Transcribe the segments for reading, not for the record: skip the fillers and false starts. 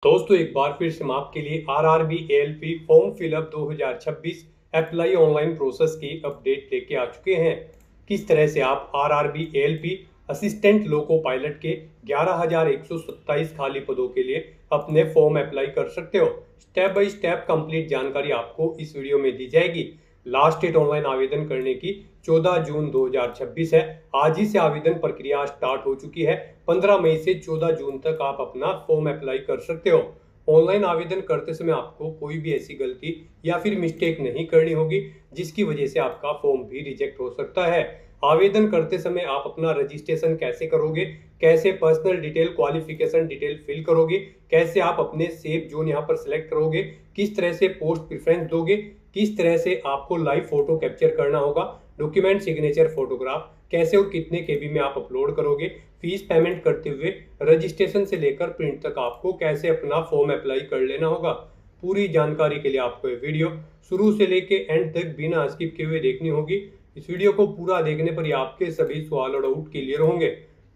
दोस्तों एक बार फिर से हम आपके लिए RRB ALP form fill up 2026 apply online process की अपडेट लेके आ चुके हैं। किस तरह से आप RRB ALP assistant loco pilot के 11,127 खाली पदों के लिए अपने फॉर्म अप्लाई कर सकते हो। स्टेप बाय स्टेप कंप्लीट जानकारी आपको इस वीडियो में दी जाएगी। लास्ट डेट ऑनलाइन आवेदन करने की 14 जून 2026 है। आज ही से आवेदन प्रक्रिया स्टार्ट हो चुकी है। 15 मई से 14 जून तक आप अपना फॉर्म अप्लाई कर सकते हो। ऑनलाइन आवेदन करते समय आपको कोई भी ऐसी गलती या फिर मिस्टेक नहीं करनी होगी जिसकी वजह से आपका फॉर्म भी रिजेक्ट हो सकता है। आवेदन करते समय आप अपना रजिस्ट्रेशन कैसे करोगे, कैसे personal detail qualification detail fill करोगे, कैसे आप अपने सेफ जोन यहाँ पर सिलेक्ट करोगे, किस तरह से पोस्ट प्रेफरेंस दोगे, किस तरह से आपको लाइव फोटो कैप्चर करना होगा, डॉक्यूमेंट सिग्नेचर फोटोग्राफ कैसे और कितने केबी में आप अपलोड करोगे, फीस पेमेंट करते हुए रजिस्ट्रेशन से लेकर प्रिंट तक आपको कैसे अपना फॉर्म अप्लाई कर लेना होगा। पूरी जानकारी के लिए आपको ये वीडियो शुरू से लेके एंड तक बिना स्किप किए हुए देखनी होगी। इस वीडियो को पूरा देखने पर ही आपके सभी सवाल और डाउट क्लियर होंगे।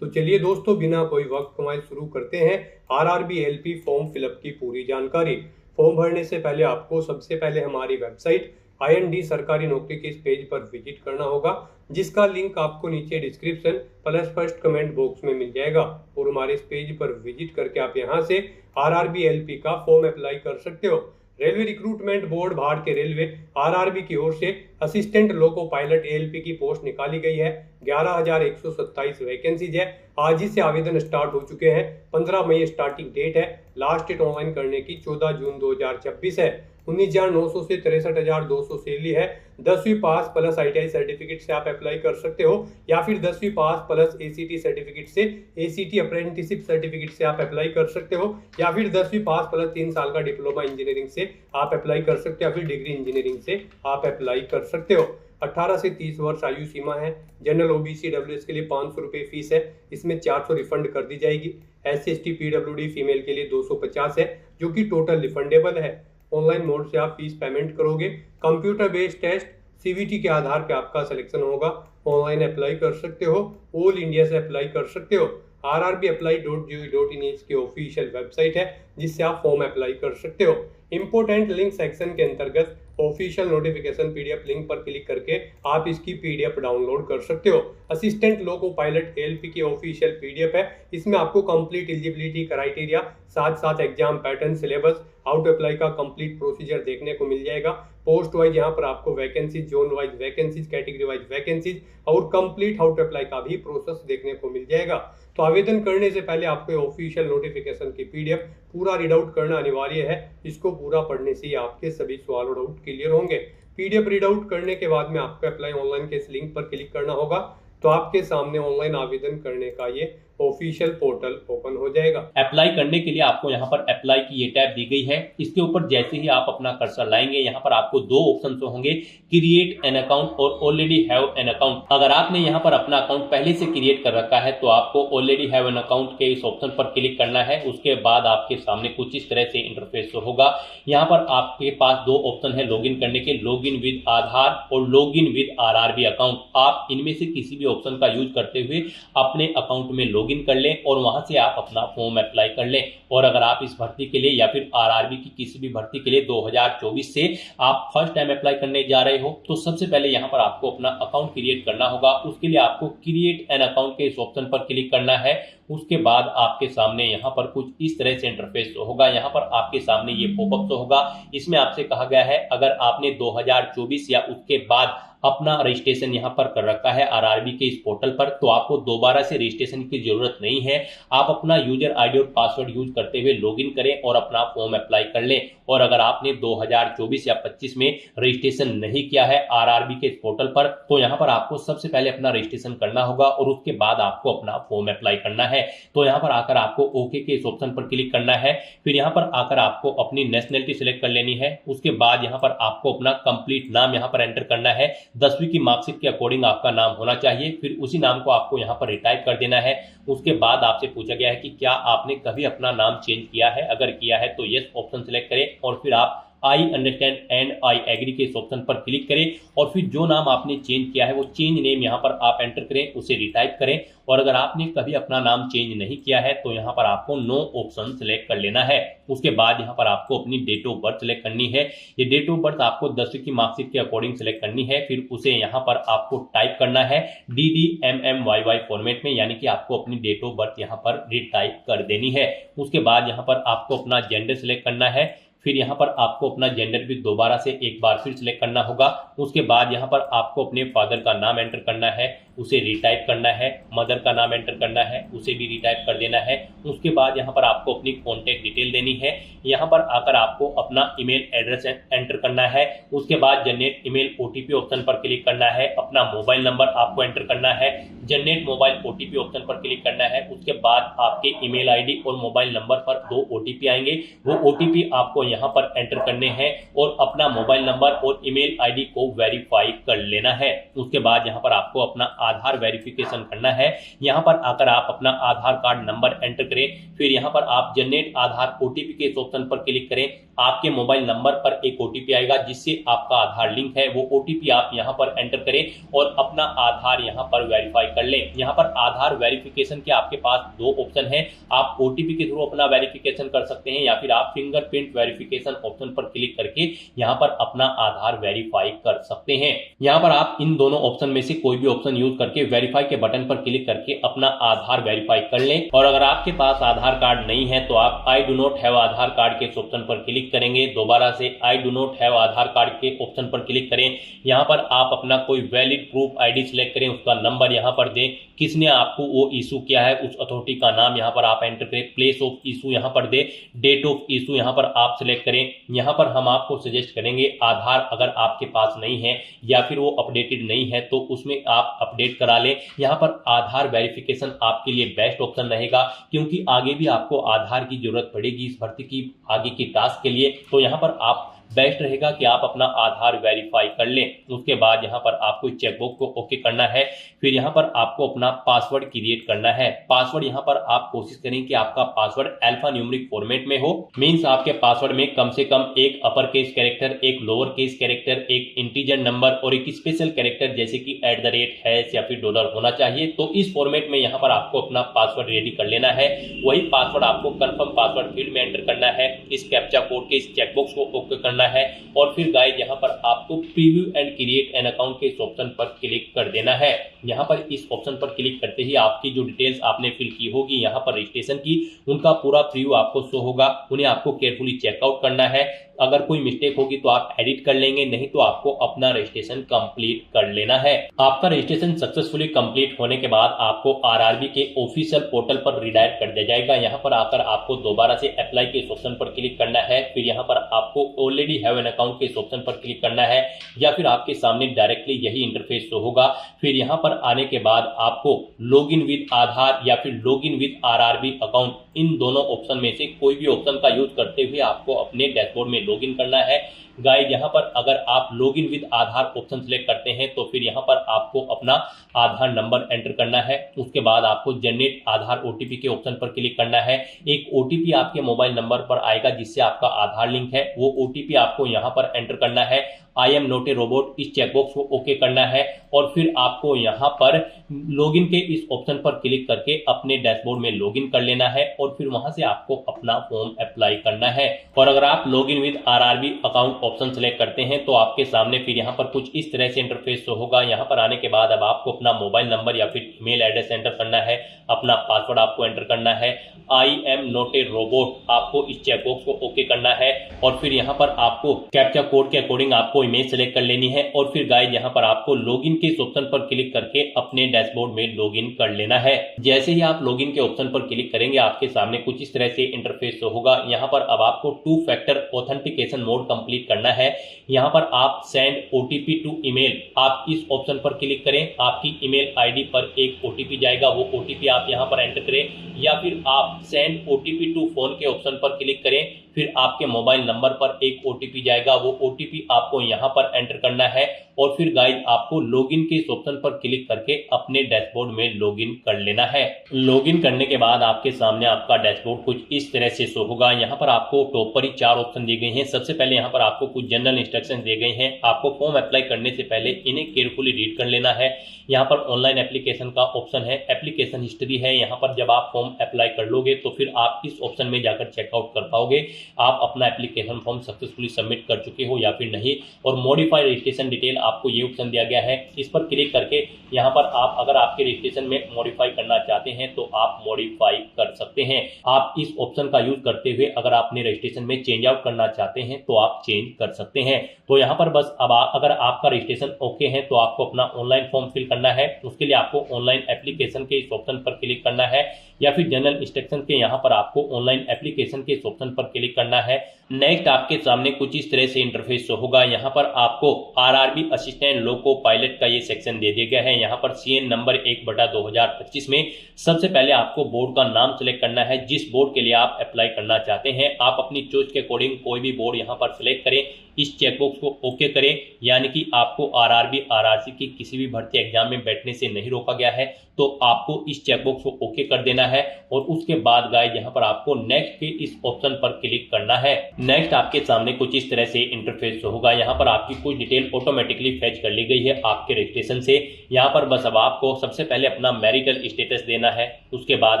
तो चलिए दोस्तों बिना कोई वक्त कमाए शुरू करते हैं आरआरबी एएलपी फॉर्म फिलअप की पूरी जानकारी। फॉर्म भरने से पहले आपको सबसे पहले हमारी वेबसाइट IND सरकारी नौकरी के इस पेज पर विजिट करना होगा, जिसका लिंक आपको नीचे description plus first comment box में मिल जाएगा। और हमारे इस पेज पर विजिट करके आप यहां से आरआरबी एएलपी का फॉर्म अप्लाई कर सकते हो। रेलवे रिक्रूटमेंट बोर्ड भारतीय रेलवे आरआरबी की ओर से असिस्टेंट लोको पायलट एएलपी की पोस्ट निकाली गई है। 11,127 वैकेंसीज है। आज ही से आवेदन स्टार्ट हो चुके हैं। 15 मई स्टार्टिंग डेट है। लास्ट डेट ऑनलाइन करने की 14 जून 2026 है। 19,900 से 63,200 सैलरी है। 10वीं पास प्लस ITI सर्टिफिकेट से आप अप्लाई कर सकते हो, या फिर 10वीं पास प्लस ACT सर्टिफिकेट से ACT अप्रेंटिसशिप सर्टिफिकेट से आप अप्लाई कर सकते हो, या फिर 10वीं पास प्लस 3 साल का डिप्लोमा इंजीनियरिंग से आप अप्लाई कर सकते हो, या फिर डिग्री इंजीनियरिंग से आप अप्लाई कर सकते हो। 18 से 30 वर्ष आयु सीमा है। जनरल OBC WS के लिए 500 रुपये फीस है, इसमें 400 रिफंड कर दी जाएगी। SC ST PWD फीमेल के लिए 250 है, जो कि टोटल रिफंडेबल है। ऑनलाइन मोड से आप फीस पेमेंट करोगे। कंप्यूटर बेस्ड टेस्ट CVT के आधार पे आपका सिलेक्शन होगा। ऑनलाइन अप्लाई कर सकते हो, ऑल इंडिया से अप्लाई कर सकते हो। rrbapply.gov.in इसकी ऑफिशियल वेबसाइट है, जिससे आप फॉर्म अप्लाई कर सकते हो। इंपोर्टेंट लिंक सेक्शन के अंतर्गत ऑफिशियल नोटिफिकेशन PDF लिंक पर क्लिक करके आप इसकी PDF डाउनलोड कर सकते हो। असिस्टेंट लोको पायलट एएलपी की ऑफिशियल PDF है। इसमें आपको कंप्लीट एलिजिबिलिटी क्राइटेरिया, साथ साथ exam pattern, syllabus, how to apply का कंप्लीट प्रोसीजर देखने को मिल जाएगा। पोस्ट वाइज यहाँ पर आपको vacancies, zone wise vacancies, category wise vacancies और कंप्लीट हाउ टू अप्लाई का भी प्रोसेस देखने को मिल जाएगा। तो आवेदन करने से पहले आपको ऑफिशियल नोटिफिकेशन की PDF पूरा रीड आउट करना अनिवार्य है। इसको पूरा पढ़ने से ही आपके सभी सवाल और डाउट क्लियर होंगे। PDF रीड आउट करने के बाद में आपको अप्लाई ऑनलाइन के इस लिंक पर क्लिक करना होगा, तो आपके सामने ऑनलाइन आवेदन करने का ये ऑफिशियल पोर्टल ओपन हो जाएगा। अप्लाई करने के लिए आपको यहाँ पर अप्लाई की ये टैब दी गई है। इसके ऊपर जैसे ही आप अपना कर्सर लाएंगे, यहाँ पर आपको दो ऑप्शन होंगे, क्रिएट एन अकाउंट और ऑलरेडी हैव एन अकाउंट। अगर आपने यहाँ पर अपना अकाउंट पहले से क्रिएट कर रखा है तो आपको ऑलरेडी हैव एन अकाउंट के इस ऑप्शन पर क्लिक करना है। उसके बाद आपके सामने कुछ इस तरह से इंटरफेस होगा। यहाँ पर आपके पास दो ऑप्शन है लॉगिन करने के, लॉगिन विद आधार और लॉगिन विद आरआरबी अकाउंट। आप इनमें से किसी भी ऑप्शन का यूज करते हुए अपने अकाउंट में लॉगिन कर लें और वहां से आप अपना फॉर्म अप्लाई कर लें। और अगर आप इस भर्ती के लिए या फिर आरआरबी की किसी भी भर्ती के लिए 2024 से आप फर्स्ट टाइम अप्लाई करने जा रहे हो, तो सबसे पहले यहां पर आपको अपना अकाउंट क्रिएट करना होगा। उसके लिए आपको क्रिएट एन अकाउंट के इस ऑप्शन पर क्लिक करना है। उसके बाद आपके सामने यहाँ पर कुछ इस तरह से इंटरफेस होगा। यहाँ पर आपके सामने ये पॉपअप होगा। इसमें आपसे कहा गया है अगर आपने 2024 या उसके बाद अपना रजिस्ट्रेशन यहाँ पर कर रखा है आरआरबी के इस पोर्टल पर, तो आपको दोबारा से रजिस्ट्रेशन की जरूरत नहीं है। आप अपना यूजर आईडी और पासवर्ड यूज करते हुए लॉगिन करें और अपना फॉर्म अप्लाई कर लें। और अगर आपने 2024 या 25 में रजिस्ट्रेशन नहीं किया है आरआरबी के इस पोर्टल पर, तो यहाँ पर आपको सबसे पहले अपना रजिस्ट्रेशन करना होगा और उसके बाद आपको अपना फॉर्म अप्लाई करना है। तो यहाँ पर आकर आपको ओके के इस ऑप्शन पर क्लिक करना है। फिर यहाँ पर आकर आपको अपनी नेशनलिटी सिलेक्ट कर लेनी है। उसके बाद यहाँ पर आपको अपना कंप्लीट नाम यहाँ पर एंटर करना है। 10वीं की मार्कशीट के अकॉर्डिंग आपका नाम होना चाहिए। फिर उसी नाम को आपको यहाँ पर रिटाइप कर देना है। उसके बाद आपसे पूछा गया है कि क्या आपने कभी अपना नाम चेंज किया है, अगर किया है तो यस ऑप्शन सिलेक्ट करें और फिर आप I understand and I agree के इस ऑप्शन पर क्लिक करें और फिर जो नाम आपने चेंज किया है वो चेंज नेम यहाँ पर आप एंटर करें, उसे रिटाइप करें। और अगर आपने कभी अपना नाम चेंज नहीं किया है तो यहाँ पर आपको नो ऑप्शन सेलेक्ट कर लेना है। उसके बाद यहाँ पर आपको अपनी डेट ऑफ बर्थ सेलेक्ट करनी है। ये डेट ऑफ बर्थ आपको 10वीं की मार्कशीट के अकॉर्डिंग सेलेक्ट करनी है। फिर उसे यहाँ पर आपको टाइप करना है DDMMYY फॉर्मेट में, यानी कि आपको अपनी डेट ऑफ बर्थ यहाँ पर रिटाइप कर देनी है। उसके बाद यहाँ पर आपको अपना जेंडर सेलेक्ट करना है। फिर यहाँ पर आपको अपना जेंडर भी दोबारा से एक बार फिर सिलेक्ट करना होगा। उसके बाद यहाँ पर आपको अपने फादर का नाम एंटर करना है, उसे रिटाइप करना है। मदर का नाम एंटर करना है, उसे भी रिटाइप कर देना है। उसके बाद यहाँ पर आपको अपनी कॉन्टैक्ट डिटेल देनी है। यहाँ पर आकर आपको अपना ईमेल एड्रेस एंटर करना है। उसके बाद जनरेट ईमेल OTP ऑप्शन पर क्लिक करना है। अपना मोबाइल नंबर आपको एंटर करना है, जनरेट मोबाइल OTP ऑप्शन पर क्लिक करना है। उसके बाद आपके ईमेल ID और मोबाइल नंबर पर 2 OTP आएंगे, वो OTP आपको यहाँ पर एंटर करने हैं और अपना मोबाइल नंबर और ईमेल ID को वेरीफाई कर लेना है। उसके बाद यहाँ पर आपको अपना आधार वेरिफिकेशन करना है। यहाँ पर आकर आप अपना आधार कार्ड नंबर एंटर करें। फिर यहाँ पर आप जनरेट आधार OTP के इस ऑप्शन पर क्लिक करें। आपके मोबाइल नंबर पर एक OTP आएगा जिससे आपका आधार लिंक है, वो OTP आप यहाँ पर एंटर करें और अपना आधार यहाँ पर वेरीफाई कर लें। यहाँ पर आधार वेरिफिकेशन के आपके पास 2 ऑप्शन है। आप OTP के थ्रू अपना वेरिफिकेशन कर सकते हैं या फिर आप फिंगरप्रिंट वेरिफिकेशन ऑप्शन पर क्लिक करके यहाँ पर अपना आधार वेरीफाई कर सकते हैं। यहाँ पर आप इन दोनों ऑप्शन में से कोई भी ऑप्शन यूज करके वेरीफाई के बटन पर क्लिक करके अपना आधार वेरीफाई कर लें। और अगर आपके पास आधार कार्ड नहीं है तो आप I do not have Aadhaar card के ऑप्शन पर क्लिक करेंगे। दोबारा से I do not have Aadhaar card के ऑप्शन पर क्लिक करें। यहाँ पर आप अपना कोई वैलिड प्रूफ ID सिलेक्ट करें, उसका नंबर यहाँ पर दें, किसने आपको वो इशू किया है उस अथॉरिटी का नाम यहाँ पर आप एंटर करें, प्लेस ऑफ इशू यहाँ पर दे, डेट ऑफ इशू यहाँ पर आप सिलेक्ट करें। यहाँ पर हम आपको सजेस्ट करेंगे आधार अगर आपके पास नहीं है या फिर वो अपडेटेड नहीं है तो उसमें आप अपडेट करा लें। यहाँ पर आधार वेरिफिकेशन आपके लिए बेस्ट ऑप्शन रहेगा क्योंकि आगे भी आपको आधार की जरूरत पड़ेगी इस भर्ती की आगे की टास्क के लिए। तो यहाँ पर आप बेस्ट रहेगा कि आप अपना आधार वेरीफाई कर लें। उसके बाद यहाँ पर आपको चेकबॉक्स को ओके करना है। फिर यहाँ पर आपको अपना पासवर्ड क्रिएट करना है। पासवर्ड यहाँ पर आप कोशिश करें कि आपका पासवर्ड अल्फा न्यूमेरिक फॉर्मेट में हो, मींस आपके पासवर्ड में कम से कम एक अपर केस कैरेक्टर, एक लोअर केस कैरेक्टर, एक इंटीजर नंबर और एक स्पेशल कैरेक्टर जैसे कि @ या फिर $, होना चाहिए। तो इस फॉर्मेट में यहाँ पर आपको अपना पासवर्ड रेडी कर लेना है। वही पासवर्ड आपको कंफर्म पासवर्ड फील्ड में एंटर करना है। इस कैप्चा कोड के इस चेकबॉक्स को ओके करना है और फिर गाइस यहाँ पर आपको preview and create an account के इस ऑप्शन पर क्लिक कर देना है। यहाँ पर इस ऑप्शन पर क्लिक करते ही आपकी जो डिटेल्स आपने फिल की होगी यहाँ पर रजिस्ट्रेशन की, उनका पूरा प्रीव्यू आपको शो होगा। उन्हें आपको केयरफुली चेकआउट करना है। अगर कोई मिस्टेक होगी तो आप एडिट कर लेंगे, नहीं तो आपको अपना रजिस्ट्रेशन कंप्लीट कर लेना है। आपका रजिस्ट्रेशन सक्सेसफुली कंप्लीट होने के बाद आपको आरआरबी के ऑफिशियल पोर्टल पर रिडायरेक्ट कर दिया जाएगा। यहाँ पर आकर आपको दोबारा से अप्लाई के इस ऑप्शन पर क्लिक करना है। फिर यहाँ पर आपको ऑलरेडी हैव एन अकाउंट के इस ऑप्शन पर क्लिक करना है या फिर आपके सामने डायरेक्टली यही इंटरफेस शो होगा। फिर यहाँ पर आने के बाद आपको लॉग इन विद आधार या फिर log in with RRB account, इन दोनों ऑप्शन में से कोई भी ऑप्शन का यूज करते हुए आपको अपने डैशबोर्ड में लॉगिन करना है। गाइड यहाँ पर अगर आप login with Aadhaar option select करते हैं तो फिर यहाँ पर आपको अपना आधार नंबर एंटर करना है। उसके बाद आपको जनरेट आधार ओटीपी के ऑप्शन पर क्लिक करना है। एक ओटीपी आपके मोबाइल नंबर पर आएगा जिससे आपका आधार लिंक है, वो ओटीपी आपको यहाँ पर एंटर करना है। I am not a robot, इस चेकबॉक्स को ओके करना है और फिर आपको यहाँ पर लॉगिन के इस ऑप्शन पर क्लिक करके अपने डैशबोर्ड में लॉगिन कर लेना है और फिर वहां से आपको अपना फॉर्म अप्लाई करना है। और अगर आप login with RRB account option select करते हैं तो आपके सामने फिर यहाँ पर कुछ इस तरह से इंटरफेस होगा। यहाँ पर आने के बाद अब आपको अपना मोबाइल नंबर या फिर ईमेल एड्रेस एंटर करना है, अपना पासवर्ड आपको एंटर करना है। I am not a robot, आपको इस चेकबॉक्स को ओके करना है और फिर यहाँ पर आपको कैप्चा कोड के अकॉर्डिंग आपको इमेज सेलेक्ट कर लेनी है और फिर गाइस यहाँ पर आपको लॉगिन के इस ऑप्शन पर क्लिक करके अपने डैशबोर्ड में लॉगिन कर लेना है। जैसे ही आप लॉगिन के ऑप्शन पर क्लिक करेंगे आपके सामने कुछ इस तरह से इंटरफेस होगा। यहाँ पर अब आपको 2 फैक्टर ऑथेंटिकेशन मोड कंप्लीट करना है। यहाँ पर आप सेंड ओटीपी टू ईमेल, आप इस ऑप्शन पर क्लिक करें। आपकी ईमेल आईडी पर एक ओटीपी जाएगा, वो ओटीपी आप यहाँ पर एंटर करें या फिर आप सेंड ओटीपी टू फोन के ऑप्शन पर क्लिक करें। फिर आपके मोबाइल नंबर पर एक OTP जाएगा, वो OTP आपको यहाँ पर एंटर करना है और फिर गाइज आपको लॉगिन के इस ऑप्शन पर क्लिक करके अपने डैशबोर्ड में लॉगिन कर लेना है। लॉगिन करने के बाद आपके सामने आपका डैशबोर्ड कुछ इस तरह से शो होगा। यहाँ पर आपको टॉप पर ही 4 ऑप्शन दिए गए हैं। सबसे पहले यहाँ पर आपको कुछ जनरल इंस्ट्रक्शन दिए गए हैं। आपको फॉर्म अप्लाई करने से पहले इन्हें केयरफुली रीड कर लेना है। यहाँ पर ऑनलाइन एप्लीकेशन का ऑप्शन है, एप्लीकेशन हिस्ट्री है। यहाँ पर जब आप फॉर्म अप्लाई कर लोगे तो फिर आप इस ऑप्शन में जाकर चेकआउट कर पाओगे आप अपना एप्लीकेशन फॉर्म सक्सेसफुली सबमिट कर चुके हो या फिर नहीं। और मॉडिफाई रजिस्ट्रेशन डिटेल आपको ये ऑप्शन दिया गया है। इस पर क्लिक करके यहाँ पर आप अगर आपके रजिस्ट्रेशन में मॉडिफाई करना चाहते हैं तो आप मॉडिफाई कर सकते हैं। आप इस ऑप्शन का यूज करते हुए अगर अपने रजिस्ट्रेशन में चेंज आउट करना चाहते हैं तो आप चेंज कर सकते हैं। तो यहाँ पर बस अब अगर आपका रजिस्ट्रेशन ओके है तो आपको अपना ऑनलाइन फॉर्म फिल करना है। उसके लिए आपको ऑनलाइन एप्लीकेशन के इस ऑप्शन पर क्लिक करना है या फिर जनरल इंस्ट्रक्शन के यहाँ पर आपको ऑनलाइन एप्लीकेशन के इस ऑप्शन पर क्लिक करना है। नेक्स्ट आपके सामने कुछ इस तरह से इंटरफेस होगा। यहाँ पर आपको आरआरबी असिस्टेंट लोको पायलट का ये सेक्शन दे दिया गया है। यहाँ पर CN नंबर 1/2025 में सबसे पहले आपको बोर्ड का नाम सिलेक्ट करना है जिस बोर्ड के लिए आप अप्लाई करना चाहते हैं। आप अपनी चॉइस के अकॉर्डिंग कोई भी बोर्ड यहाँ पर सिलेक्ट करें। इस चेकबॉक्स को ओके करें, यानी कि आपको आरआरबी आरआरसी की किसी भी भर्ती एग्जाम में बैठने से नहीं रोका गया है। तो आपको इस चेकबॉक्स को ओके कर देना है और उसके बाद गाइस यहाँ पर आपको नेक्स्ट के इस ऑप्शन पर क्लिक करना है। नेक्स्ट आपके सामने कुछ इस तरह से इंटरफेस होगा। यहाँ पर आपकी कुछ डिटेल ऑटोमेटिकली फेच कर ली गई है आपके रजिस्ट्रेशन से। यहाँ पर बस अब आपको सबसे पहले अपना मैरिटल स्टेटस देना है। उसके बाद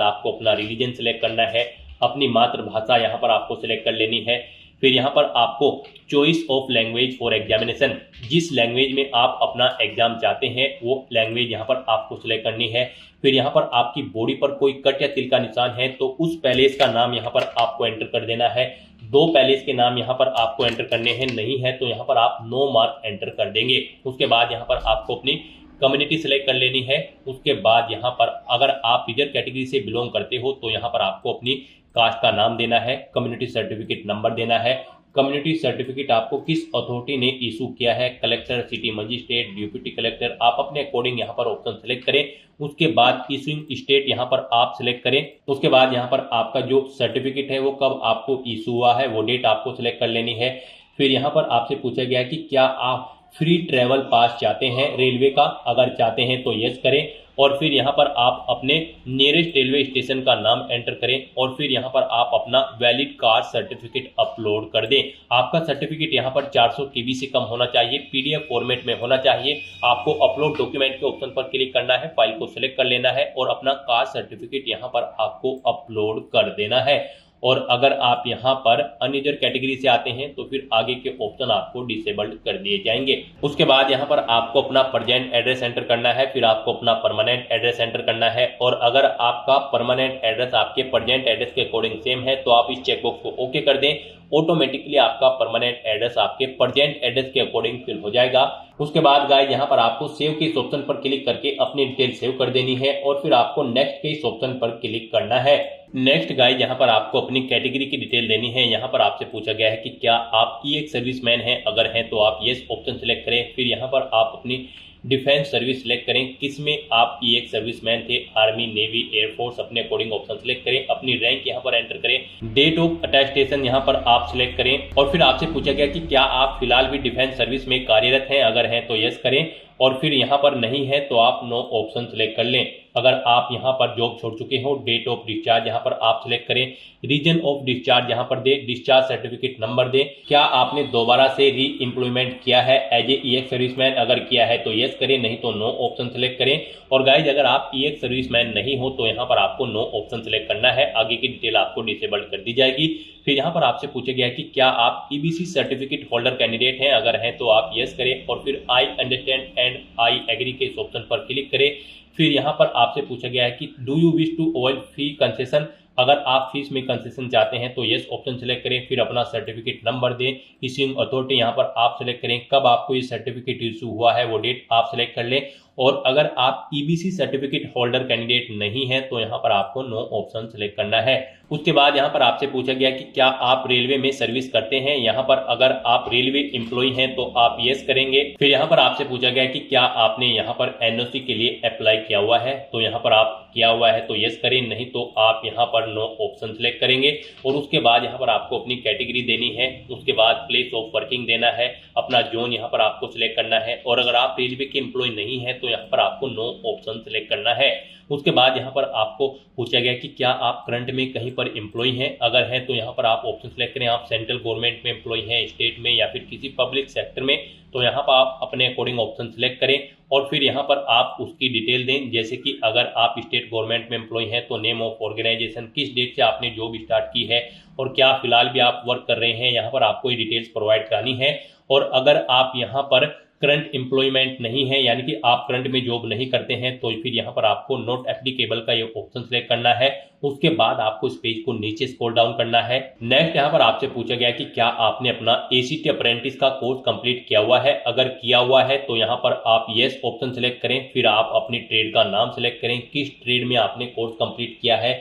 आपको अपना रिलीजन सिलेक्ट करना है, अपनी मातृभाषा यहाँ पर आपको सिलेक्ट कर लेनी है। फिर यहाँ पर आपको choice of language for examination, जिस लैंग्वेज में आप अपना एग्जाम चाहते हैं वो लैंग्वेज यहाँ पर आपको सिलेक्ट करनी है। फिर यहाँ पर आपकी बॉडी पर कोई कट या तिल का निशान है तो उस पैलेस का नाम यहाँ पर आपको एंटर कर देना है। 2 पैलेस के नाम यहाँ पर आपको एंटर करने हैं, नहीं है तो यहाँ पर आप नो मार्क एंटर कर देंगे। उसके बाद यहाँ पर आपको अपनी कम्युनिटी सिलेक्ट कर लेनी है। उसके बाद यहाँ पर अगर आप रिजर्व कैटेगरी से बिलोंग करते हो तो यहाँ पर आपको अपनी कास्ट का नाम देना है, कम्युनिटी सर्टिफिकेट नंबर देना है। कम्युनिटी सर्टिफिकेट आपको किस अथॉरिटी ने इशू किया है, collector, city magistrate, deputy collector, आप अपने अकॉर्डिंग यहाँ पर ऑप्शन सेलेक्ट करें। उसके बाद इशूइंग स्टेट यहाँ पर आप सिलेक्ट करें। उसके बाद यहाँ पर आपका जो सर्टिफिकेट है वो कब आपको इशू हुआ है वो डेट आपको सिलेक्ट कर लेनी है। फिर यहाँ पर आपसे पूछा गया कि क्या आप फ्री ट्रेवल पास चाहते हैं रेलवे का, अगर चाहते हैं तो यस करें। और फिर यहाँ पर आप अपने नियरेस्ट रेलवे स्टेशन का नाम एंटर करें और फिर यहाँ पर आप अपना वैलिड कास्ट सर्टिफिकेट अपलोड कर दें। आपका सर्टिफिकेट यहाँ पर 400 KB से कम होना चाहिए, PDF फॉर्मेट में होना चाहिए। आपको अपलोड डॉक्यूमेंट के ऑप्शन पर क्लिक करना है, फाइल को सिलेक्ट कर लेना है और अपना कास्ट सर्टिफिकेट यहाँ पर आपको अपलोड कर देना है। और अगर आप यहाँ पर अनरिजर्व कैटेगरी से आते हैं तो फिर आगे के ऑप्शन आपको डिसेबल्ड कर दिए जाएंगे। उसके बाद यहाँ पर आपको अपना प्रेजेंट एड्रेस एंटर करना है, फिर आपको अपना परमानेंट एड्रेस एंटर करना है। और अगर आपका परमानेंट एड्रेस आपके प्रेजेंट एड्रेस के अकॉर्डिंग सेम है तो आप इस चेकबॉक्स को ओके कर दें। ऑटोमेटिकली आपका परमानेंट एड्रेस आपके प्रेजेंट एड्रेस के अकॉर्डिंग फिल हो जाएगा। उसके बाद गाइस यहाँ पर आपको सेव के इस ऑप्शन पर क्लिक करके अपनी डिटेल सेव कर देनी है और फिर आपको नेक्स्ट के इस ऑप्शन पर क्लिक करना है। नेक्स्ट गाइस यहाँ पर आपको अपनी कैटेगरी की डिटेल देनी है। यहाँ पर आपसे पूछा गया है कि क्या आप EX सर्विसमैन हैं, अगर हैं तो आप यस ऑप्शन सिलेक्ट करें। फिर यहाँ पर आप अपनी डिफेंस सर्विस सिलेक्ट करें, किसमें आप EX सर्विसमैन थे, आर्मी, नेवी, एयरफोर्स, अपने अकॉर्डिंग ऑप्शन सिलेक्ट करें। अपनी रैंक यहाँ पर एंटर करें, डेट ऑफ अटेस्टेशन यहाँ पर आप सिलेक्ट करें। और फिर आपसे पूछा गया कि क्या आप फिलहाल भी डिफेंस सर्विस में कार्यरत हैं, अगर हैं तो यस करें और फिर यहाँ पर नहीं है तो आप नो ऑप्शन सिलेक्ट कर लें। अगर आप यहाँ पर जॉब छोड़ चुके हो, डेट ऑफ डिस्चार्ज यहाँ पर आप सिलेक्ट करें, रीजन ऑफ डिस्चार्ज यहाँ पर दे, डिस्चार्ज सर्टिफिकेट नंबर दे। क्या आपने दोबारा से री एम्प्लॉयमेंट किया है एज ए EX सर्विसमैन, अगर किया है तो यस करें, नहीं तो नो ऑप्शन सिलेक्ट करें। और गाइज अगर आप EX सर्विसमैन नहीं हो तो यहाँ पर आपको नो ऑप्शन सिलेक्ट करना है, आगे की डिटेल आपको डिसेबल्ड कर दी जाएगी। फिर यहाँ पर आपसे पूछा गया कि क्या आप EBC सर्टिफिकेट होल्डर कैंडिडेट हैं, अगर हैं तो आप यस करें और फिर I understand and I agree के इस ऑप्शन पर क्लिक करें। फिर यहाँ पर आपसे पूछा गया है कि do you wish to avoid fee concession, अगर आप फीस में कंसेशन चाहते हैं तो यस ऑप्शन सिलेक्ट करें। फिर अपना सर्टिफिकेट नंबर दें, इश्यूइंग अथॉरिटी यहाँ पर आप सिलेक्ट करें, कब आपको ये सर्टिफिकेट इशू हुआ है वो डेट आप सिलेक्ट कर लें। और अगर आप ईबीसी सर्टिफिकेट होल्डर कैंडिडेट नहीं है तो यहाँ पर आपको नो ऑप्शन सिलेक्ट करना है। उसके बाद यहाँ पर आपसे पूछा गया कि क्या आप रेलवे में सर्विस करते हैं। यहाँ पर अगर आप रेलवे एम्प्लॉय हैं तो आप यस करेंगे। फिर यहाँ पर आपसे पूछा गया कि क्या आपने यहाँ पर एनओसी के लिए अप्लाई किया हुआ है, तो यहाँ पर आप किया हुआ है तो यस करें, नहीं तो आप यहाँ पर नो ऑप्शन सिलेक्ट करेंगे। और उसके बाद यहाँ पर आपको अपनी कैटेगरी देनी है, उसके बाद प्लेस ऑफ वर्किंग देना है, अपना जोन यहाँ पर आपको सिलेक्ट करना है। और अगर आप रेलवे के एम्प्लॉय नहीं है तो यहाँ पर आपको नो ऑप्शन सिलेक्ट करना है। उसके बाद यहाँ पर आपको पूछा गया कि क्या आप करंट में कहीं पर एम्प्लॉय हैं, अगर है तो यहाँ पर आप ऑप्शन सेलेक्ट करें, आप सेंट्रल गवर्नमेंट में एम्प्लॉय हैं, स्टेट में या फिर किसी पब्लिक सेक्टर में, तो यहाँ पर आप अपने अकॉर्डिंग ऑप्शन सेलेक्ट करें और फिर यहाँ पर आप उसकी डिटेल दें। जैसे कि अगर आप स्टेट गवर्नमेंट में एम्प्लॉय हैं तो नेम ऑफ ऑर्गेनाइजेशन, किस डेट से आपने जॉब स्टार्ट की है और क्या फिलहाल भी आप वर्क कर रहे हैं, यहाँ पर आपको ये डिटेल्स प्रोवाइड करानी है। और अगर आप यहाँ पर करंट एम्प्लॉयमेंट नहीं है, यानी कि आप करंट में जॉब नहीं करते हैं, तो फिर यहाँ पर आपको नॉट एप्लीकेबल का ये ऑप्शन सेलेक्ट करना है। उसके बाद आपको इस पेज को नीचे स्क्रॉल डाउन करना है। नेक्स्ट यहाँ पर आपसे पूछा गया कि क्या आपने अपना एसीटी अप्रेंटिस का कोर्स कंप्लीट किया हुआ है। अगर किया हुआ है तो यहाँ पर आप यस ऑप्शन सेलेक्ट करें, फिर आप अपनी ट्रेड का नाम सेलेक्ट करें, किस ट्रेड में आपने कोर्स कंप्लीट किया है,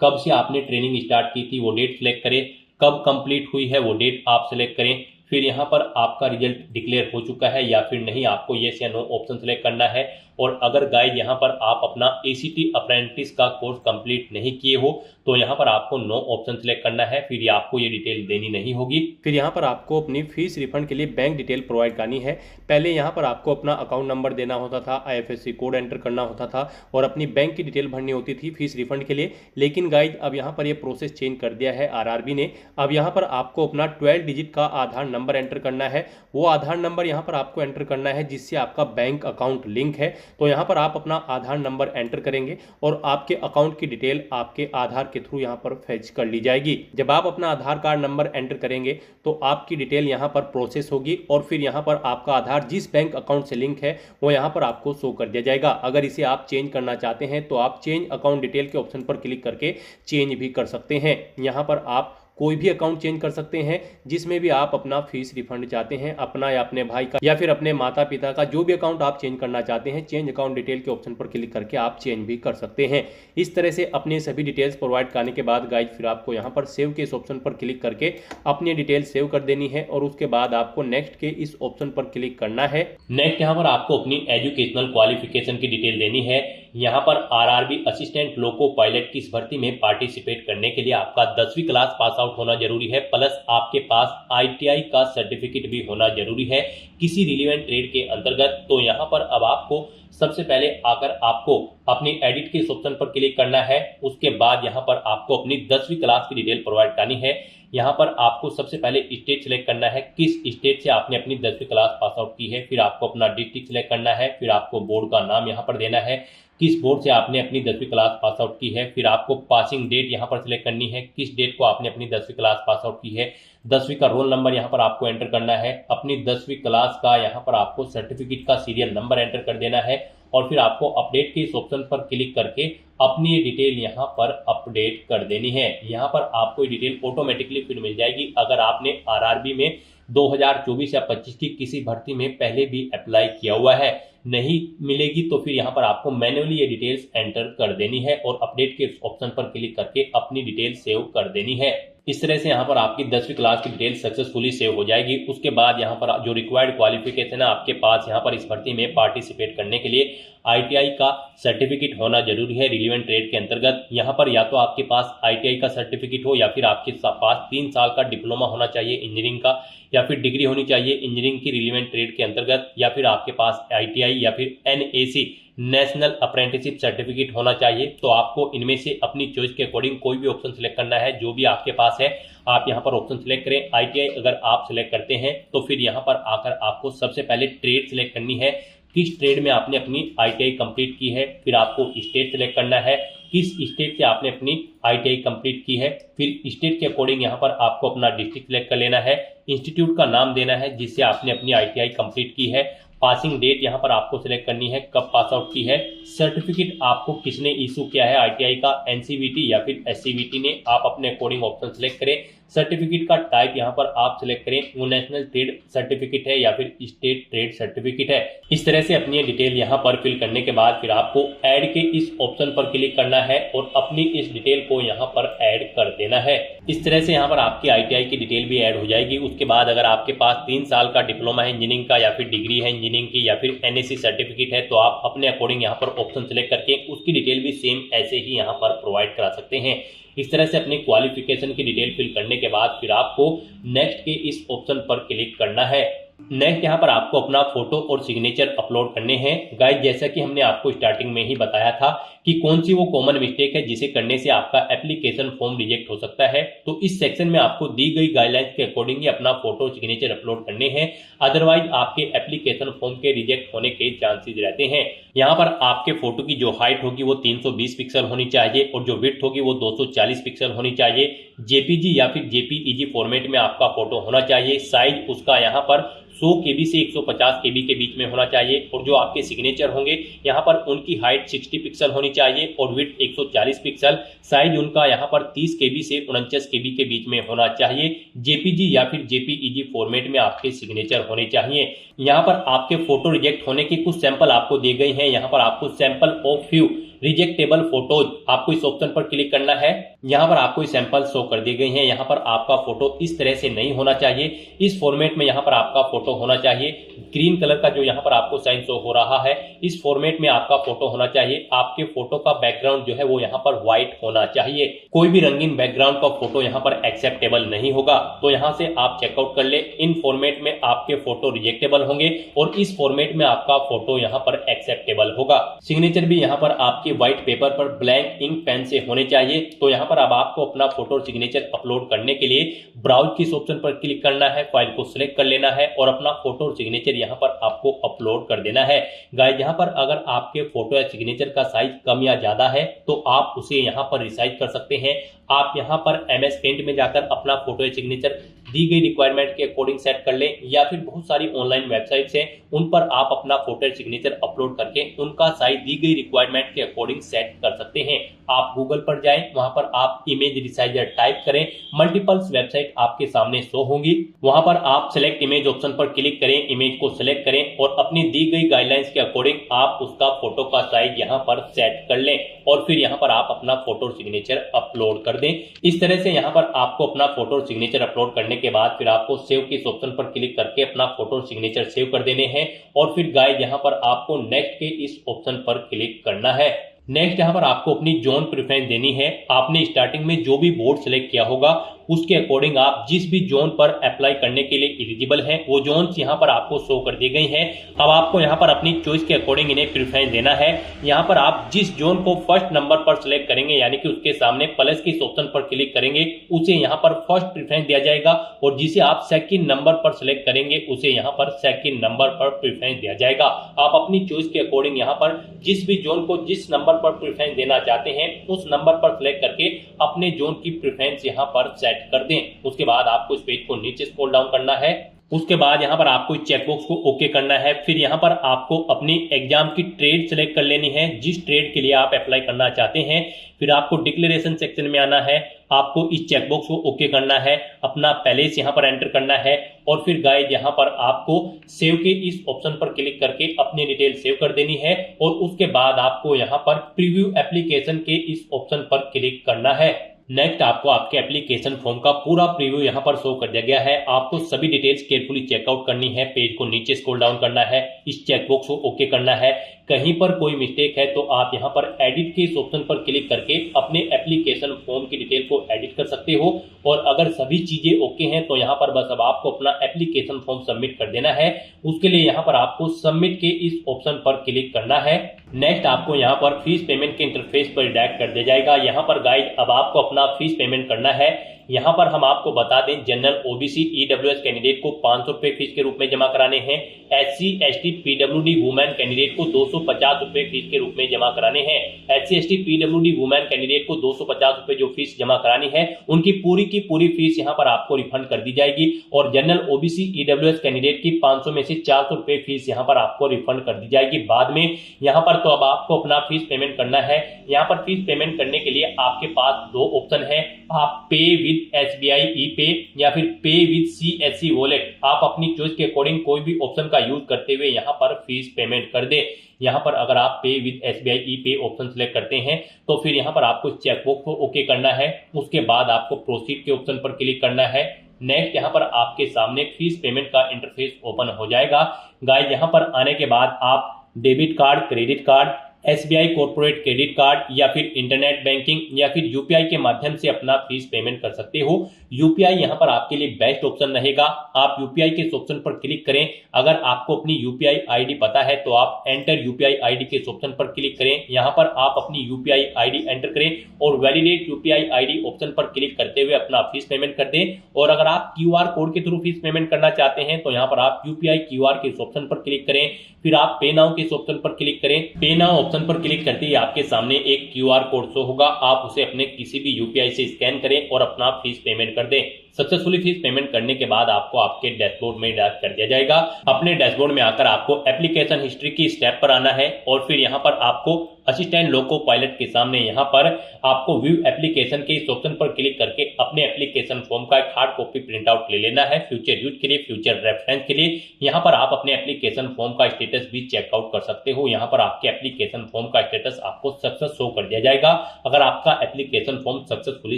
कब से आपने ट्रेनिंग स्टार्ट की थी वो डेट सेलेक्ट करें, कब कंप्लीट हुई है वो डेट आप सेलेक्ट करें। फिर यहाँ पर आपका रिजल्ट डिक्लेयर हो चुका है या फिर नहीं, आपको येस या नो ऑप्शन सेलेक्ट करना है। और अगर गाइज यहाँ पर आप अपना एसीटी अप्रेंटिस का कोर्स कंप्लीट नहीं किए हो तो यहाँ पर आपको नो ऑप्शन सेलेक्ट करना है, फिर आपको ये डिटेल देनी नहीं होगी। फिर यहाँ पर आपको अपनी फीस रिफंड के लिए बैंक डिटेल प्रोवाइड करनी है। पहले यहाँ पर आपको अपना अकाउंट नंबर देना होता था, IFSC कोड एंटर करना होता था और अपनी बैंक की डिटेल भरनी होती थी फीस रिफंड के लिए। लेकिन गाइज अब यहाँ पर ये प्रोसेस चेंज कर दिया है RRB ने। अब यहाँ पर आपको अपना 12 डिजिट का आधार नंबर एंटर करना है। वो आधार नंबर यहाँ पर आपको एंटर करना है जिससे आपका बैंक अकाउंट लिंक है। तो यहाँ पर आप अपना आधार नंबर एंटर करेंगे और आपके अकाउंट की डिटेल आपके आधार के थ्रू यहाँ पर फेच कर ली जाएगी। जब आप अपना आधार कार्ड नंबर एंटर करेंगे तो आपकी डिटेल यहाँ पर प्रोसेस होगी और फिर यहाँ पर आपका आधार जिस बैंक अकाउंट से लिंक है वो यहाँ पर आपको शो कर दिया जाएगा। अगर इसे आप चेंज करना चाहते हैं तो आप चेंज अकाउंट डिटेल के ऑप्शन पर क्लिक करके चेंज भी कर सकते हैं। यहाँ पर आप कोई भी अकाउंट चेंज कर सकते हैं जिसमें भी आप अपना फीस रिफंड चाहते हैं, अपना या अपने भाई का या फिर अपने माता पिता का, जो भी अकाउंट आप चेंज करना चाहते हैं, चेंज अकाउंट डिटेल के ऑप्शन पर क्लिक करके आप चेंज भी कर सकते हैं। इस तरह से अपने सभी डिटेल्स प्रोवाइड करने के बाद गाइज फिर आपको यहाँ पर सेव के इस ऑप्शन पर क्लिक करके अपनी डिटेल सेव कर देनी है और उसके बाद आपको नेक्स्ट के इस ऑप्शन पर क्लिक करना है। नेक्स्ट यहाँ पर आपको अपनी एजुकेशनल क्वालिफिकेशन की डिटेल देनी है। यहाँ पर RRB असिस्टेंट लोको पायलट की इस भर्ती में पार्टिसिपेट करने के लिए आपका 10वीं क्लास पास आउट होना जरूरी है, प्लस आपके पास ITI का सर्टिफिकेट भी होना जरूरी है किसी रिलेवेंट ट्रेड के अंतर्गत। तो यहाँ पर अब आपको सबसे पहले आकर आपको अपनी एडिट के इस ऑप्शन पर क्लिक करना है। उसके बाद यहाँ पर आपको अपनी 10वीं क्लास की डिटेल प्रोवाइड करनी है। यहाँ पर आपको सबसे पहले स्टेट सिलेक्ट करना है, किस स्टेट से आपने अपनी 10वीं क्लास पास आउट की है। फिर आपको अपना डिस्ट्रिक्ट सिलेक्ट करना है, फिर आपको बोर्ड का नाम यहाँ पर देना है, किस बोर्ड से आपने अपनी 10वीं क्लास पास आउट की है। फिर आपको पासिंग डेट यहाँ पर सिलेक्ट करनी है, किस डेट को आपने अपनी 10वीं क्लास पास आउट की है। 10वीं का रोल नंबर यहाँ पर आपको एंटर करना है। अपनी 10वीं क्लास का यहाँ पर आपको सर्टिफिकेट का सीरियल नंबर एंटर कर देना है और फिर आपको अपडेट के इस ऑप्शन पर क्लिक करके अपनी ये डिटेल यहाँ पर अपडेट कर देनी है। यहाँ पर आपको ये डिटेल ऑटोमेटिकली फिर मिल जाएगी। अगर आपने RRB में 2024 या 25 की किसी भर्ती में पहले भी अप्लाई किया हुआ है, नहीं मिलेगी तो फिर यहाँ पर आपको मैन्युअली ये डिटेल्स एंटर कर देनी है और अपडेट के ऑप्शन पर क्लिक करके अपनी डिटेल सेव कर देनी है। इस तरह से यहाँ पर आपकी 10वीं क्लास की डिटेल सक्सेसफुली सेव हो जाएगी। उसके बाद यहाँ पर जो रिक्वायर्ड क्वालिफिकेशन है आपके पास यहाँ पर इस भर्ती में पार्टिसिपेट करने के लिए ITI का सर्टिफिकेट होना जरूरी है रिलेवेंट ट्रेड के अंतर्गत। यहाँ पर या तो आपके पास ITI का सर्टिफिकेट हो या फिर आपके पास 3 साल का डिप्लोमा होना चाहिए इंजीनियरिंग का, या फिर डिग्री होनी चाहिए इंजीनियरिंग की रिलेवेंट ट्रेड के अंतर्गत, या फिर आपके पास ITI या फिर NAC नेशनल अप्रेंटिसशिप सर्टिफिकेट होना चाहिए। तो आपको इनमें से अपनी चॉइस के अकॉर्डिंग कोई भी ऑप्शन सिलेक्ट करना है, जो भी आपके पास है आप यहाँ पर ऑप्शन सिलेक्ट करें। ITI अगर आप सिलेक्ट करते हैं तो फिर यहाँ पर आकर आपको सबसे पहले ट्रेड सिलेक्ट करनी है, किस ट्रेड में आपने अपनी ITI कंप्लीट की है। फिर आपको स्टेट सिलेक्ट करना है, किस स्टेट से आपने अपनी ITI कंप्लीट की है। फिर स्टेट के अकॉर्डिंग यहाँ पर आपको अपना डिस्ट्रिक्ट सिलेक्ट कर लेना है, इंस्टीट्यूट का नाम देना है जिससे आपने अपनी ITI कंप्लीट की है, पासिंग डेट यहाँ पर आपको सिलेक्ट करनी है, कब पास आउट की है, सर्टिफिकेट आपको किसने इशू किया है, आईटीआई का, एनसीवीटी या फिर एससीवीटी ने, आप अपने अकॉर्डिंग ऑप्शन सिलेक्ट करें। सर्टिफिकेट का टाइप यहाँ पर आप सिलेक्ट करें, वो नेशनल ट्रेड सर्टिफिकेट है या फिर स्टेट ट्रेड सर्टिफिकेट है। इस तरह से अपनी डिटेल यहाँ पर फिल करने के बाद फिर आपको ऐड के इस ऑप्शन पर क्लिक करना है और अपनी इस डिटेल को यहाँ पर ऐड कर देना है। इस तरह से यहाँ पर आपकी आईटीआई की डिटेल भी ऐड हो जाएगी। उसके बाद अगर आपके पास 3 साल का डिप्लोमा है इंजीनियरिंग का या फिर डिग्री है इंजीनियरिंग की या फिर एनएससी सर्टिफिकेट है, तो आप अपने अकॉर्डिंग यहाँ पर ऑप्शन सिलेक्ट करके उसकी डिटेल भी सेम ऐसे ही यहाँ पर प्रोवाइड करा सकते हैं। इस तरह से अपनी क्वालिफिकेशन की डिटेल फिल करने के बाद फिर आपको नेक्स्ट के इस ऑप्शन पर क्लिक करना है। नेक्स्ट यहाँ पर आपको अपना फोटो और सिग्नेचर अपलोड करने हैं। गाइस, जैसा कि हमने आपको स्टार्टिंग में ही बताया था कि कौन सी वो कॉमन मिस्टेक है जिसे करने से आपका एप्लीकेशन फॉर्म रिजेक्ट हो सकता है, तो इस सेक्शन में आपको दी गई गाइडलाइंस के अकॉर्डिंग ही अपना फोटो और सिग्नेचर अपलोड करने हैं, अदरवाइज आपके एप्लीकेशन फॉर्म के रिजेक्ट होने के चांसेस रहते हैं। यहाँ पर आपके फोटो की जो हाइट होगी वो 320 पिक्सल होनी चाहिए और जो विड्थ होगी वो 240 पिक्सल होनी चाहिए। जेपीजी या फिर जेपीईजी फॉर्मेट में आपका फोटो होना चाहिए। साइज उसका यहाँ पर 100 KB से 150 KB के बीच में होना चाहिए और जो आपके सिग्नेचर होंगे यहाँ पर उनकी हाइट 60 पिक्सल होनी चाहिए और विड्थ 140 पिक्सल। साइज उनका यहाँ पर 30 KB से 49 KB के बीच में होना चाहिए। जेपीजी या फिर जेपीईजी फॉर्मेट में आपके सिग्नेचर होने चाहिए। यहाँ पर आपके फोटो रिजेक्ट होने के कुछ सैंपल आपको दिए गए हैं। यहाँ पर आपको सैंपल ऑफ फ्यू रिजेक्टेबल फोटोज, आपको इस ऑप्शन पर क्लिक करना है। यहाँ पर आपको सैंपल शो कर दिए गए हैं। यहाँ पर आपका फोटो इस तरह से नहीं होना चाहिए, इस फॉर्मेट में यहाँ पर आपका फोटो होना चाहिए। ग्रीन कलर का जो यहाँ पर आपको साइन शो हो रहा है, इस फॉर्मेट में आपका फोटो होना चाहिए। आपके फोटो का बैकग्राउंड जो है वो यहाँ पर व्हाइट होना चाहिए। कोई भी रंगीन बैकग्राउंड का फोटो यहाँ पर एक्सेप्टेबल नहीं होगा, तो यहाँ से आप चेकआउट कर ले। इन फॉर्मेट में आपके फोटो रिजेक्टेबल होंगे और इस फॉर्मेट में आपका फोटो यहाँ पर एक्सेप्टेबल होगा। सिग्नेचर भी यहाँ पर आपके व्हाइट पेपर पर ब्लैंक इंक पेन से होने चाहिए। तो यहाँ पर अब आपको अपना फोटो और सिग्नेचर अपलोड करने के लिए ब्राउज की इस ऑप्शन पर क्लिक करना है, फाइल को सिलेक्ट कर लेना है और अपना फोटो और सिग्नेचर यहाँ पर आपको अपलोड कर देना है। गाइस, यहाँ पर अगर आपके फोटो या सिग्नेचर का साइज कम या ज्यादा है तो आप उसे यहाँ पर रिसाइज कर सकते हैं। आप यहाँ पर MS पेंट में जाकर अपना फोटो या सिग्नेचर दी गई रिक्वायरमेंट के अकॉर्डिंग सेट कर लें, या फिर बहुत सारी ऑनलाइन वेबसाइट्स हैं उन पर आप अपना फोटो या सिग्नेचर अपलोड करके उनका साइज दी गई रिक्वायरमेंट के अकॉर्डिंग सेट कर सकते हैं। आप गूगल पर जाएं, वहां पर आप इमेज रिसाइजर टाइप करें, मल्टीपल्स वेबसाइट आपके सामने शो होंगी। वहां पर आप सिलेक्ट इमेज ऑप्शन पर क्लिक करें, इमेज को सिलेक्ट करें और अपनी दी गई गाइडलाइंस के अकॉर्डिंग आप उसका फोटो का साइज यहाँ पर सेट कर लें और फिर यहाँ पर आप अपना फोटो और सिग्नेचर अपलोड कर दें। इस तरह से यहाँ पर आपको अपना फोटो और सिग्नेचर अपलोड करने के बाद फिर आपको सेव के इस ऑप्शन पर क्लिक करके अपना फोटो और सिग्नेचर सेव कर देने हैं और फिर गाइस यहाँ पर आपको नेक्स्ट के इस ऑप्शन पर क्लिक करना है। नेक्स्ट यहाँ पर आपको अपनी जोन प्रेफरेंस देनी है। आपने स्टार्टिंग में जो भी बोर्ड सिलेक्ट किया होगा उसके अकॉर्डिंग आप जिस भी जोन पर अप्लाई करने के लिए एलिजिबल हैं वो जोन्स यहाँ पर आपको शो कर दी गई हैं। अब आपको यहाँ पर अपनी चॉइस के अकॉर्डिंग इन्हें प्रेफरेंस देना है। यहाँ पर आप जिस जोन को फर्स्ट नंबर पर सिलेक्ट करेंगे, यानी कि उसके सामने प्लस के इस ऑप्शन पर क्लिक करेंगे, उसे यहाँ पर फर्स्ट प्रेफरेंस दिया जाएगा और जिसे आप सेकंड नंबर पर सिलेक्ट करेंगे उसे यहाँ पर सेकंड नंबर पर प्रेफरेंस दिया जाएगा। आप अपनी चॉइस के अकॉर्डिंग यहाँ पर जिस भी जोन को जिस नंबर पर प्रेफरेंस देना चाहते हैं उस नंबर पर सिलेक्ट करके अपने जोन की प्रेफरेंस यहाँ पर सेट कर दें। उसके बाद आपको इस पेज को नीचे स्क्रॉल डाउन करना है। उसके बाद यहाँ पर आपको इस चेकबॉक्स को ओके करना है। फिर यहाँ पर आपको अपनी एग्जाम की ट्रेड सिलेक्ट कर लेनी है, जिस ट्रेड के लिए आप अप्लाई करना चाहते हैं। फिर आपको डिक्लेरेशन सेक्शन में आना है, आपको इस चेकबॉक्स को ओके करना है, अपना पैलेस यहाँ पर एंटर करना है और फिर गाइस यहाँ पर आपको सेव के इस ऑप्शन पर क्लिक करके अपनी डिटेल सेव कर देनी है और उसके बाद आपको यहाँ पर प्रीव्यू एप्लीकेशन के इस ऑप्शन पर क्लिक करना है। नेक्स्ट आपको आपके एप्लीकेशन फॉर्म का पूरा प्रीव्यू यहाँ पर शो कर दिया गया है। आपको सभी डिटेल्स केयरफुली चेकआउट करनी है, पेज को नीचे स्क्रॉल डाउन करना है, इस चेकबॉक्स को ओके करना है। कहीं पर कोई मिस्टेक है तो आप यहाँ पर एडिट के इस ऑप्शन पर क्लिक करके अपने एप्लीकेशन फॉर्म की डिटेल को एडिट कर सकते हो और अगर सभी चीजें ओके हैं तो यहाँ पर बस अब आपको अपना एप्लीकेशन फॉर्म सबमिट कर देना है। उसके लिए यहाँ पर आपको सबमिट के इस ऑप्शन पर क्लिक करना है। नेक्स्ट आपको यहाँ पर फीस पेमेंट के इंटरफेस पर रिडायरेक्ट कर दिया जाएगा। यहाँ पर गाइड अब आपको अपना फीस पेमेंट करना है। यहाँ पर हम आपको बता दें, जनरल ओबीसी ईडब्ल्यूएस कैंडिडेट को 500 रुपए फीस के रूप में जमा कराने हैं। SC ST PWD women candidate को 250 रुपए फीस के रूप में जमा कराने हैं। SC ST PWD women candidate को 250 रुपए जो फीस जमा करानी है, उनकी पूरी की पूरी फीस यहाँ पर आपको रिफंड कर दी जाएगी। और जनरल ओबीसी ईडब्ल्यूएस कैंडिडेट की 500 में से 400 रुपए फीस यहाँ पर आपको रिफंड कर दी जाएगी बाद में। यहाँ पर तो अब आपको अपना फीस पेमेंट करना है। यहाँ पर फीस पेमेंट करने के लिए आपके पास दो ऑप्शन है, आप पे विद SBI ई-पे या फिर पे विद CSC वॉलेट। आप अपनी चॉइस के अकॉर्डिंग कोई भी ऑप्शन का यूज करते हुए यहाँ पर फीस पेमेंट कर दे। यहाँ पर अगर आप पे विद SBI ई-पे ऑप्शन सेलेक्ट करते हैं तो फिर यहाँ पर आपको चेकबुक को ओके करना है। उसके बाद आपको प्रोसीड के ऑप्शन पर क्लिक करना है। नेक्स्ट यहाँ पर आपके सामने फीस पेमेंट का इंटरफेस ओपन हो जाएगा। गाइस, यहाँ पर आने के बाद आप debit card, credit card, SBI corporate credit card या फिर इंटरनेट बैंकिंग या फिर UPI के माध्यम से अपना फीस पेमेंट कर सकते हो। UPI यहाँ पर आपके लिए बेस्ट ऑप्शन रहेगा। आप UPI के इस ऑप्शन पर क्लिक करें। अगर आपको अपनी UPI ID पता है तो आप एंटर UPI ID के इस ऑप्शन पर क्लिक करें। यहाँ पर आप अपनी UPI ID एंटर करें और वैलिडेट UPI ID ऑप्शन पर क्लिक करते हुए अपना फीस पेमेंट कर दें। और अगर आप QR कोड के थ्रू फीस पेमेंट करना चाहते हैं तो यहाँ पर आप UPI QR के इस ऑप्शन पर क्लिक करें। फिर आप पे नाउ के इस ऑप्शन पर क्लिक करें। पे नाउ ऑप्शन पर क्लिक करते ही आपके सामने एक QR कोड शो होगा। आप उसे अपने किसी भी UPI से स्कैन करें और अपना फीस पेमेंट कर दें। सक्सेसफुली फीस पेमेंट करने के बाद आपको आपके डैशबोर्ड में डायरेक्ट कर दिया जाएगा। अपने डैशबोर्ड में आकर आपको एप्लीकेशन हिस्ट्री की स्टेप पर आना है और फिर यहाँ पर आपको असिस्टेंट लोको पायलट के सामने यहाँ पर आपको व्यू एप्लीकेशन के इस ऑप्शन पर क्लिक करके अपने एप्लीकेशन फॉर्म का एक हार्ड कॉपी प्रिंट आउट ले लेना है फ्यूचर यूज के लिए, फ्यूचर रेफरेंस के लिए। यहाँ पर आप अपने एप्लीकेशन फॉर्म का स्टेटस भी चेकआउट कर सकते हो। यहाँ पर आपके एप्लीकेशन फॉर्म का स्टेटस आपको सक्सेस शो कर दिया जाएगा अगर आपका एप्लीकेशन फॉर्म सक्सेसफुली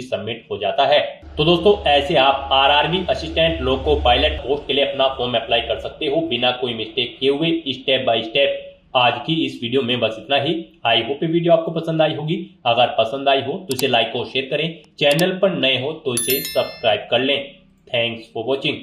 सबमिट हो जाता है। तो दोस्तों, ऐसे आप RRB assistant loco pilot post के लिए अपना फॉर्म अप्लाई कर सकते हो बिना कोई मिस्टेक किए हुए, स्टेप बाय स्टेप। आज की इस वीडियो में बस इतना ही। आई होप ये वीडियो आपको पसंद आई होगी। अगर पसंद आई हो तो इसे लाइक और शेयर करें। चैनल पर नए हो तो इसे सब्सक्राइब कर लें। Thanks for watching.